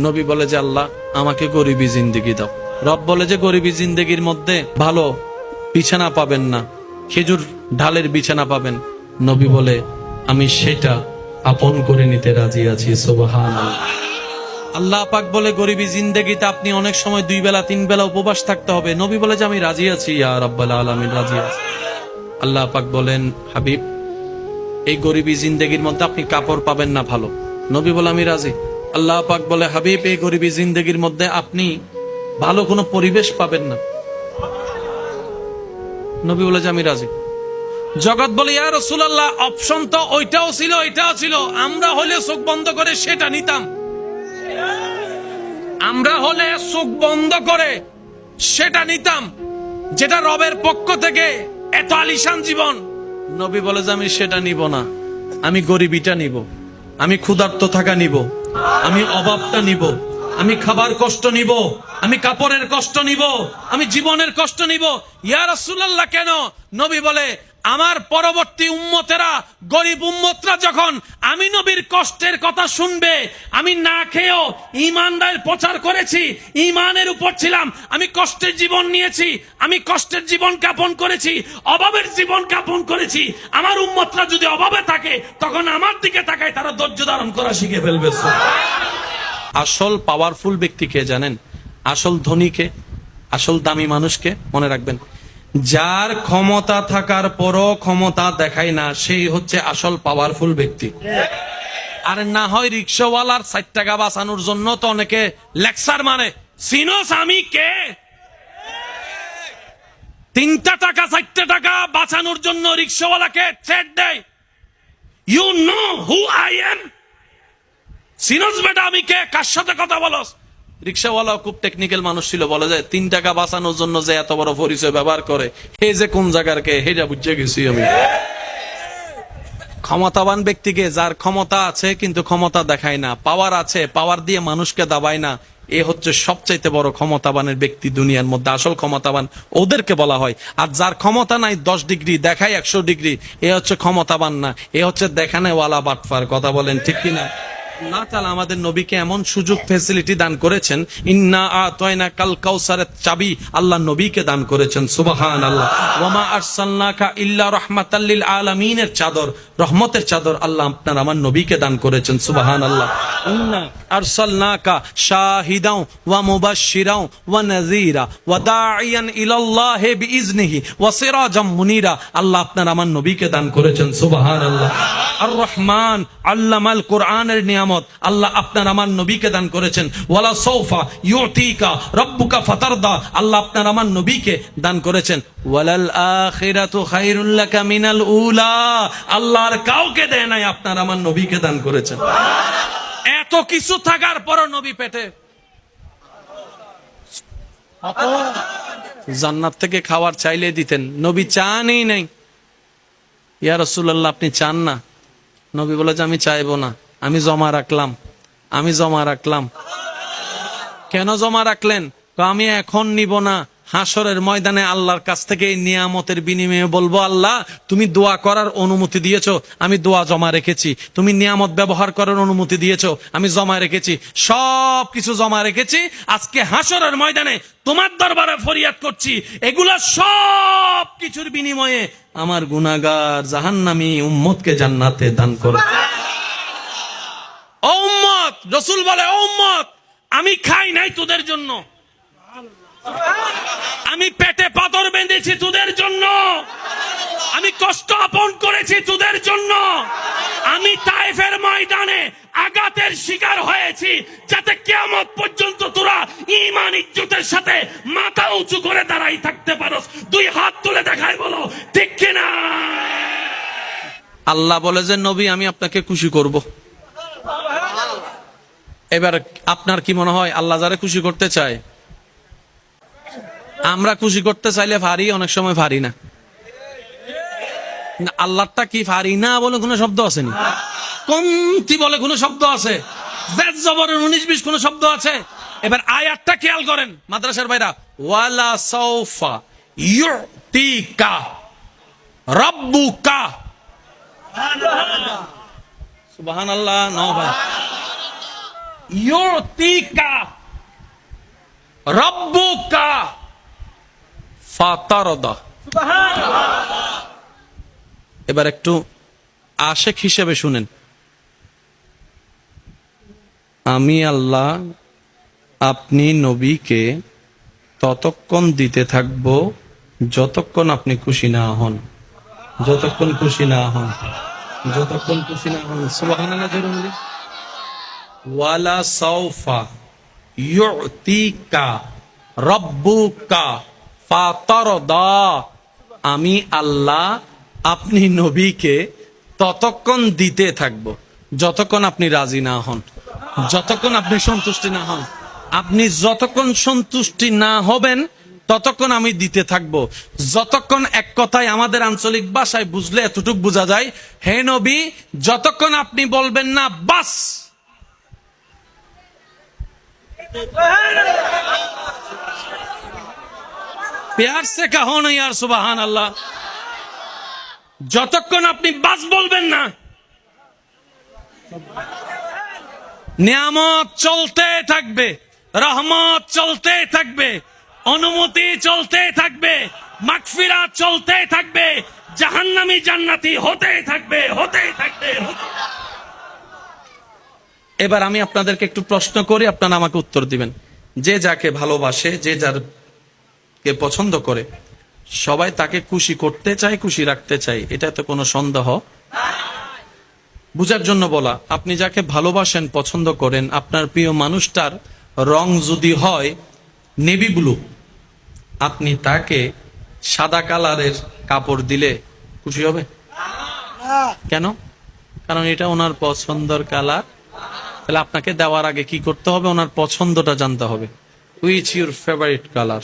নবী বলে যে আল্লাহ আমাকে গরিবী জিন্দেগি দাও। রব বলে যে গরিবী জিন্দেগির মধ্যে ভালো বিছানা পাবেন না, খেজুর ঢালের বিছানা পাবেন। নবী বলে আমি সেটা আপন করে নিতে রাজি আছি। সুবহানাল্লাহ। আল্লাহ পাক বলে গরিবী জিন্দেগিতে আপনি অনেক সময় 2 বেলা 3 বেলা উপবাস থাকতে হবে। নবী বলে যে আমি রাজি আছি, ইয়া রাব্বাল আলামিন, রাজি আছি। আল্লাহ পাক বলেন হাবিব এই গরিবী জিন্দেগির মধ্যে আপনি কাপড় পাবেন না ভালো। নবী বলে আমি রাজি। আল্লাহ পাক বলে হাবিব এই গরিবী জিন্দেগির মধ্যে আপনি ভালো কোনো পরিবেশ পাবেন না। নবী বলে যে আমি রাজি। জগৎ বলে ইয়া রাসূলুল্লাহ অপশন তো ওইটাও ছিল এটাও ছিল, আমরা হলে চোখ বন্ধ করে সেটা নিতাম। আমরা হলে চোখ বন্ধ করে সেটা নিতাম যেটা রবের পক্ষ থেকে এত আলিশান জীবন। নবী বলে যে আমি সেটা নিব না, আমি গরিবীটা নিব, আমি ক্ষুধার্ত থাকা নিব, আমি অভাবটা নিব, আমি খাবার কষ্ট নিব, আমি কাপড়ের কষ্ট নিব, আমি জীবনের কষ্ট নিব। ইয়া রাসূলুল্লাহ কেন? নবী বলে আমার পরবর্তী উম্মতেরা, গরিব উম্মতরা যখন আমি নবীর কষ্টের কথা শুনবে, আমি না খেয়েও ঈমানের প্রচার করেছি, ঈমানের উপর ছিলাম, আমি কষ্টের জীবন নিয়েছি, আমি কষ্টের জীবন যাপন করেছি, অভাবের জীবন যাপন করেছি। আমার উম্মতরা যদি অভাবে থাকে তখন আমার দিকে তাকায় তারা ধৈর্য ধারণ করা শিখে ফেলবে। আসল পাওয়ারফুল ব্যক্তিকে জানেন? আসল ধনীকে, আসল দামি মানুষকে মনে রাখবেন, যার ক্ষমতা থাকার পরও ক্ষমতা দেখায় না, সেই হচ্ছে আসল পাওয়ারফুল ব্যক্তি। আর না হয় রিক্সাওয়ালার 60 টাকা বাঁচানোর জন্য তো অনেকে লেকচার মানে, সিনোস আমি কে? 3টা টাকা 4টা টাকা বাঁচানোর জন্য রিক্সাওয়ালাকে থ্রেট দেয়। You know who I am? সিনোস বেটা আমি কে? কার সাথে কথা বলস? রিক্সাওয়ালা খুব টেকনিক্যাল মানুষ ছিল, বলে যায় 3 টাকা বাঁচানোর জন্য যে এত বড় পরিচয় ব্যবহার করে, হে যে কোন জায়গার কে হেটা বুঝে গেছি আমি। ক্ষমতাবান ব্যক্তিকে, যার ক্ষমতা আছে কিন্তু ক্ষমতা দেখায় না, পাওয়ার আছে পাওয়ার দিয়ে মানুষকে দাবায় না, এ হচ্ছে সবচাইতে বড় ক্ষমতাবানের ব্যক্তি দুনিয়ার মধ্যে। আসল ক্ষমতাবান ওদেরকে বলা হয়। আর যার ক্ষমতা নাই 10 ডিগ্রি দেখায় 100 ডিগ্রি, এ হচ্ছে ক্ষমতাবান না, এ হচ্ছে দেখানেওয়ালা বাটফার। কথা বলেন ঠিক কিনা? আল্লাহ তাআলা আমাদের নবীকে এমন সুযোগ ফ্যাসিলিটি দান করেছেন, ইন্না আতাইনা কাল কাউসারের চাবি আল্লাহ নবীকে দান করেছেন। সুবহানাল্লাহ। ওয়ামা আরসালনাকা ইল্লা রাহমাতাল লিল আলামিনের চাদর, রহমতের চাদর আল্লাহ আপনার আমার নবীকে দান করেছেন। সুবহানাল্লাহ। ইন্না আরসালনাকা শাহিদাও ওয়া মুবাশশিরাও ওয়া নাযীরা ওয়া দাঈয়ান ইলাল্লাহি বিইজনিহি ওয়া সিরাজাম মুনীরা আল্লাহ আপনার আমার নবীকে দান করেছেন। সুবহানাল্লাহ। আর রহমান আল্লামাল কোরআনের নিয়ামত আল্লাহ আপনার আমার নবীকে দান করেছেন। ওয়ালা সাউফা ইউতিকা রাব্বুকা ফাতারদা আল্লাহ আপনার আমার নবীকে দান করেছেন। ওয়ালাল আখিরাতু খায়রুল লাকা মিনাল উলা আল্লাহর কাউকে দেয় নাই, আপনার আমার নবীকে দান করেছেন। এত কিছু থাকার পরও নবী পেটে জান্নাত থেকে খাবার চাইলে দিতেন, নবী চানই নাই। ইয়া রাসূলুল্লাহ আপনি চান না? নবী বলে যে আমি চাইবো না, আমি জমা রাখলাম, আমি জমা রাখলাম। কেন জমা রাখলেন? আমি এখন নিব না, হাসরের ময়দানে আল্লাহর কাছ থেকে এই নিয়ামতের বিনিময়ে বলবো আল্লাহ তুমি দোয়া করার অনুমতি দিয়েছো, আমি দোয়া জমা রেখেছি, তুমি নিয়ামত ব্যবহার করার অনুমতি দিয়েছো, আমি জমা রেখেছি, সব কিছু জমা রেখেছি। আজকে হাসরের ময়দানে তোমার দরবারে ফরিয়াদ করছি, এগুলা সব কিছুর বিনিময়ে আমার গুনাহগার জাহান্নামী উম্মতকে জান্নাতে দান করো। ও উম্মত, রাসূল বলে ও উম্মত, আমি খাই নাই তোদের জন্য, আমি পেটে পাথর বেঁধেছি তোদের জন্য, আমি কষ্ট আপন করেছি তোদের জন্য, আমি তায়েফের ময়দানে আঘাতের শিকার হয়েছি যাতে কিয়ামত পর্যন্ত তোরা ঈমান ইজ্জতের সাথে মাথা উঁচু করে দাঁড়াই থাকতে পারোস। 2 হাত তুলে দেখাই বলো ঠিক কিনা? আল্লাহ বলে যে নবী আমি আপনাকে খুশি করব। এবার আপনার কি মনে হয় আল্লাহ যারা খুশি করতে চায়? আমরা খুশি করতে চাইলে পারি, অনেক সময় পারি না। আল্লাহটা কি পারি না বলে কোনো শব্দ আছে নি? কমতি বলে কোনো শব্দ আছে? জেদ জবরের 19-20 কোনো শব্দ আছে? এবার আয়াতটা খেয়াল করেন মাদ্রাসার ভাইরা, ওয়ালা সাউফা ইউতিকা রাব্বুকা। সুবহানাল্লাহ। নো ভাই, ইউতিকা রাব্বুকা ফাতারদা। এবার একটু আশেক হিসেবে শুনেন, আমি আল্লাহ আপনি নবীকে ততক্ষণ দিতে থাকব যতক্ষণ আপনি খুশি না হন, যতক্ষণ খুশি না হন, যতক্ষণ খুশি না হন। সুবহানাল্লাহ জোরে বলি। ওয়ালা সাউফা ইউতিকা রাব্বুকা ফাতারদা। আমি আল্লাহ আপনি নবীকে ততক্ষণ দিতে থাকব যতক্ষণ আপনি রাজি না হন, যতক্ষণ আপনি সন্তুষ্টি না হন। আপনি যতক্ষণ সন্তুষ্টি না হবেন ততক্ষণ আমি দিতে থাকব। যতক্ষণ, এক কথায় আমাদের আঞ্চলিক ভাষায় বুঝলে এতটুক বোঝা যায়, হে নবী যতক্ষণ আপনি বলবেন না বাস। প্যার সে কাহো না ইয়ার সুবহান আল্লাহ। যতক্ষণ আপনি বাস বলবেন না, নিয়ামত চলতে থাকবে, রহমত চলতে থাকবে, অনুমতি চলতে থাকবে, মাগফিরাত চলতে থাকবে, জাহান্নামী জান্নাতি হতে থাকবে, হতে থাকবে। এবার আমি আপনাদেরকে একটু প্রশ্ন করি, আপনারা আমাকে উত্তর দিবেন। যে যাকে ভালোবাসে, যে যারকে পছন্দ করে, সবাই তাকে খুশি করতে চায়, খুশি রাখতে চায়, এটা তো কোনো সন্দেহ বুঝার জন্য বলা। আপনি যাকে ভালোবাসেন, পছন্দ করেন, আপনার প্রিয় মানুষটার রং যদি হয় নেভি ব্লু, আপনি তাকে সাদা কালারের কাপড় দিলে খুশি হবে? কেন? কারণ এটা ওনার পছন্দের কালার। তাহলে আপনাকে দেওয়ার আগে কি করতে হবে? ওনার পছন্দটা জানতে হবে। Which your favourite colour?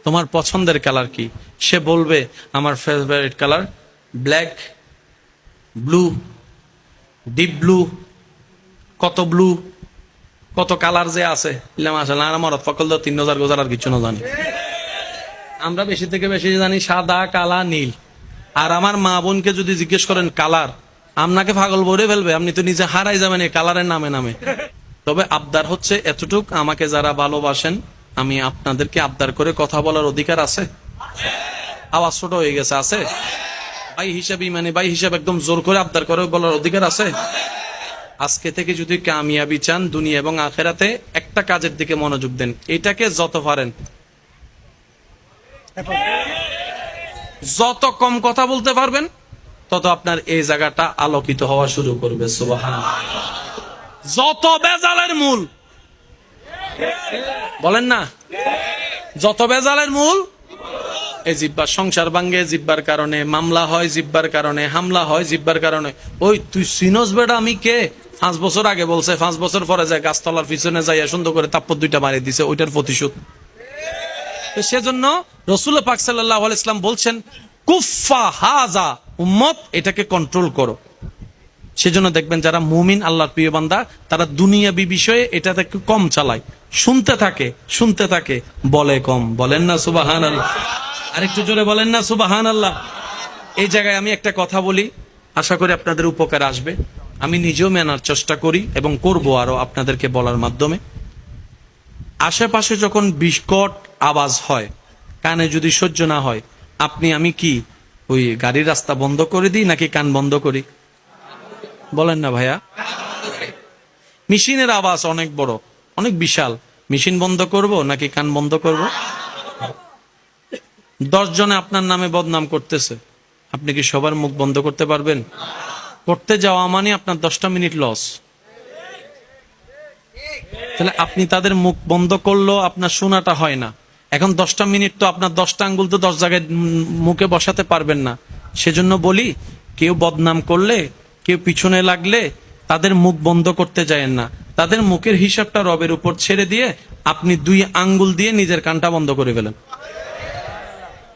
তোমার পছন্দের কালার কি? সে বলবে আমার favourite colour black, blue, deep blue, কত ব্লু, কত কালার যে আছে। আমার ফকল 3000 গোজার আর কিছু না জানি। আমরা বেশি থেকে বেশি জানি সাদা, কালা, নীল। আর আমার মা বোনকে যদি জিজ্ঞেস করেন কালার, আপনাকে পাগল ভরে ফেলবে। আপনি তো নিজে হারাই যাবেন এই কালারের নামে নামে। তবে আবদার হচ্ছে এতটুক, আমাকে যারা ভালোবাসেন, আমি আপনাদেরকে আবদার করে কথা বলার অধিকার আছে? আওয়াজ ছোট হয়ে গেছে, আছে? ভাই হিসাবে, মানে ভাই হিসাবে একদম জোর করে আবদার করে বলার অধিকার আছে? আজকে থেকে যদি কামিয়াবি চান দুনিয়া এবং আখেরাতে, একটা কাজের দিকে মনোযোগ দেন। এটাকে যত পারেন, যত কম কথা বলতে পারবেন, তত আপনার এই জায়গাটা আলোকিত হওয়া শুরু করবে। সুবহানাল্লাহ। যত বেজালের মূল, বলেন না, যত বেজালের মূল এই জিব্বা। সংসার ভাঙ্গে জিব্বার কারণে, মামলা হয় জিব্বার কারণে, হামলা হয় জিব্বার কারণে। ওই তুই সিনোস বেটা আমি কে? 5 বছর আগে বলছে, 5 বছর পরে যায় গাছতলার পিছনে যাইয়া সুন্দর করে তাপ্পর 2টা মারি দিছে, ওইটার প্রতিশোধ। সেজন্য রাসূল পাক সাল্লাল্লাহু আলাইহি ওয়াসাল্লাম বলছেন কুফা হাজা, উম্মত এটাকে কন্ট্রোল করো। সেজন্য দেখবেন যারা মুমিন, আল্লাহর প্রিয় বান্দা, তারা দুনিয়াবি বিষয়ে এটাতে একটু কম চালায়, শুনতে থাকে, শুনতে থাকে, বলে কম। বলেন না সুবহানাল্লাহ? আরেকটু জোরে বলেন না সুবহানাল্লাহ? এই জায়গায় আমি একটা কথা বলি, আশা করি আপনাদের উপকার আসবে। আমি নিজেও মেনার চেষ্টা করি এবং করব আরো আপনাদেরকে বলার মাধ্যমে। আশেপাশে যখন বিকট আওয়াজ হয়, কানে যদি সহ্য না হয়, আমি কি ওই গাড়ির রাস্তা বন্ধ করে দিই নাকি কান বন্ধ করি? বলেন না ভাইয়া? মেশিনের আওয়াজ অনেক বড়, অনেক বিশাল, মেশিন বন্ধ করব নাকি কান বন্ধ করব? 10 জনে আপনার নামে বদনাম করতেছে, আপনি কি সবার মুখ বন্ধ করতে পারবেন? করতে যাওয়া মানে আপনার 10টা মিনিট লস। তাহলে আপনি তাদের মুখ বন্ধ করলেও আপনার শোনাটা হয় না। এখন 10টা মিনিট তো আপনার 10টা আঙ্গুল তো 10 জায়গায় মুখে বসাতে পারবেন না। সেজন্য বলি, কেউ বদনাম করলে, কেউ পিছনে লাগলে তাদের মুখ বন্ধ করতে যায়েন না। তাদের মুখের হিসাবটা রবের উপর ছেড়ে দিয়ে আপনি 2 আঙ্গুল দিয়ে নিজের কানটা বন্ধ করে ফেলেন।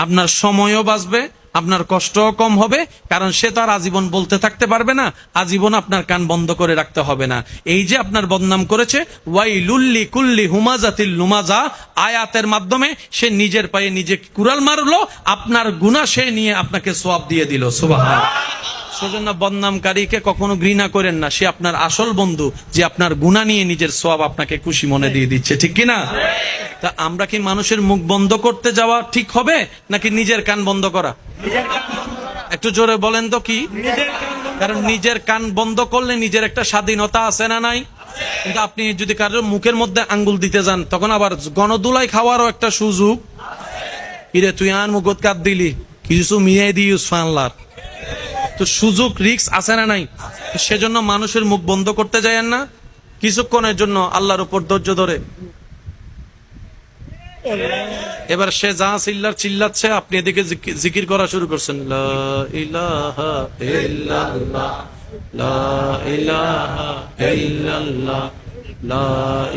আপনার সময়ও বাঁচবে, আপনার কষ্টও কম হবে, কারণ সে তো আর আজীবন বলতে থাকতে পারবে না, আজীবন আপনার কান বন্ধ করে রাখতে হবে না। এই যে আপনার বদনাম করেছে, ওয়াইলুল্লি কুল্লি হুমাজাতিল লুমাজা, আয়াতের মাধ্যমে সে নিজের পায়ে নিজে কুড়াল মারলো, আপনার গুনাহ সে নিয়ে আপনাকে সওয়াব দিয়ে দিল। সুবহানাল্লাহ। সেজন্য বদনামকারীকে কখনো ঘৃণা করেন না, সে আপনার আসল বন্ধু, যে আপনার গুনাহ নিয়ে নিজের সওয়াব আপনাকে খুশি মনে দিয়ে দিচ্ছে, ঠিক কিনা? তা আমরা কি মানুষের মুখ বন্ধ করতে যাওয়া ঠিক হবে, নাকি নিজের কান বন্ধ করা? একটু জোরে বলেন তো কি? কারণ নিজের কান বন্ধ করলে নিজের একটা স্বাধীনতা আছে না নাই? কিন্তু আপনি যদি কারোর মুখের মধ্যে আঙ্গুল দিতে যান, তখন আবার গণদুলাই খাওয়ারও একটা সুযোগ। কিরে তুই আর মুখত কাট দিলি, কিছু মিয়াই দিস ফানলার, তো সুযোগ রিস্ক আছে না নাই? সেজন্য মানুষের মুখ বন্ধ করতে যায়েন না, কিছুক্ষণের জন্য আল্লাহর উপর ধৈর্য ধরে। এবার সে যা চিল্লাচ্ছে, আপনি এদিকে জিকির করা শুরু করছেন, লা ইলাহা ইল্লাল্লাহ, লা ইলাহা ইল্লাল্লাহ, লা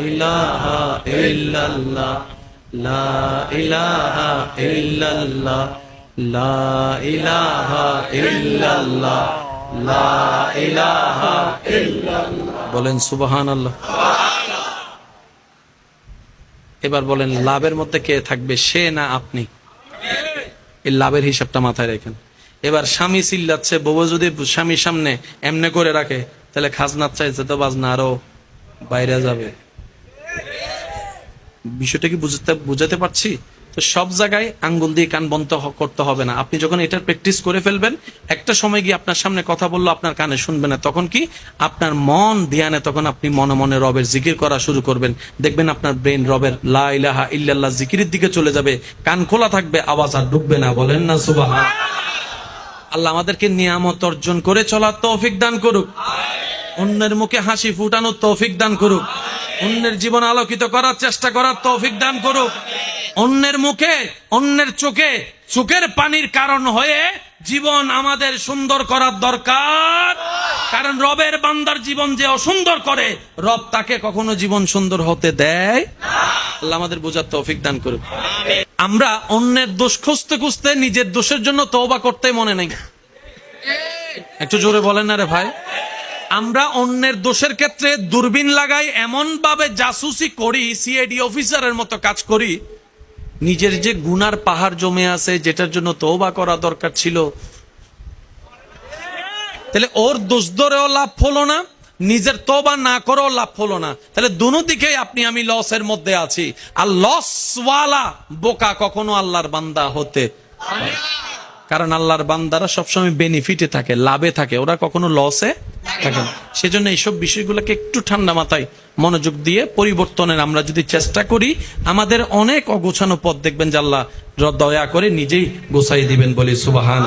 ইলাহা ইল্লাল্লাহ, লা ইলাহা ইল্লাল্লাহ, লা ইলাহা ইল্লাল্লাহ, লা ইলাহা ইল্লাল্লাহ। বলেন সুবহানাল্লাহ। এবার বলেন লাভের মধ্যে কে থাকবে, সে না আপনি? এই লাভের হিসাবটা মাথায় রাখেন। এবার স্বামী চিল্লাচ্ছে, বউ যদি স্বামীর সামনে এমনে করে রাখে, তাহলে খাজনার চাইছে তো বাজনা আরো বাইরে যাবে। বিষয়টা কি বুঝাতে পারছি? তো সব জায়গায় আঙ্গুল দিয়ে কান বন্ধ করতে হবে না। আপনি যখন এটার প্র্যাকটিস করে ফেলবেন, একটা সময় গিয়ে আপনার সামনে কথা বললো আপনার কানে শুনবে না, তখন কি আপনার মন ধ্যানে, তখন আপনি মনে মনে রবের জিকির করা শুরু করবেন। দেখবেন আপনার ব্রেন রবের লা ইলাহা ইল্লাল্লাহ জিকিরের দিকে চলে যাবে, কান খোলা থাকবে, আওয়াজ আর ডুববে না। বলেন না সুবহান। আল্লাহ আমাদেরকে নিয়ামত অর্জন করে চলার তৌফিক দান করুক, অন্যের মুখে হাসি ফুটানোর তৌফিক দান করুক, অন্যের জীবন আলোকিত করার চেষ্টা করার তৌফিক দান করুক, অন্যের মুখে অন্যের চোখে চোখের পানির কারণ হয়ে জীবন আমাদের সুন্দর করার দরকার। কারণ রবের বান্দার জীবন যে অসুন্দর করে, রব তাকে কখনো জীবন সুন্দর হতে দেয় না। আল্লাহ আমাদের বোঝার তৌফিক দান করুক। আমরা অন্যের দোষ খুঁজতে খুঁজতে নিজের দোষের জন্য তওবা করতে মনে নেই। একটু জোরে বলেন না রে ভাই। আমরা অন্যের দোষের ক্ষেত্রে দূরবীন লাগাই, এমন ভাবে জাসুসি করি, সিআইডি অফিসারের মতো কাজ করি, নিজের যে গুনার পাহাড় জমে আছে, যেটার জন্য তওবা করা দরকার ছিল, তাহলে ওর দোষ ধরেও লাভ হলো না, নিজের তওবা না করেও লাভ হলো না। তাহলে দুনো দিকেই আপনি আমি লসের মধ্যে আছি। আর লসওয়ালা বোকা কখনো আল্লাহর বান্দা হতে, কারণ আল্লাহর বান্দারা সবসময় বেনিফিটে থাকে, লাভে থাকে, ওরা কখনো লসে থাকে না। সেজন্য এইসব বিষয়গুলোকে একটু ঠান্ডা মাথায় মনোযোগ দিয়ে পরিবর্তনের আমরা যদি চেষ্টা করি, আমাদের অনেক অগোছানো পথ দেখবেন যে আল্লাহ দয়া করে নিজেই গোছাই দিবেন। বলি সুবহান।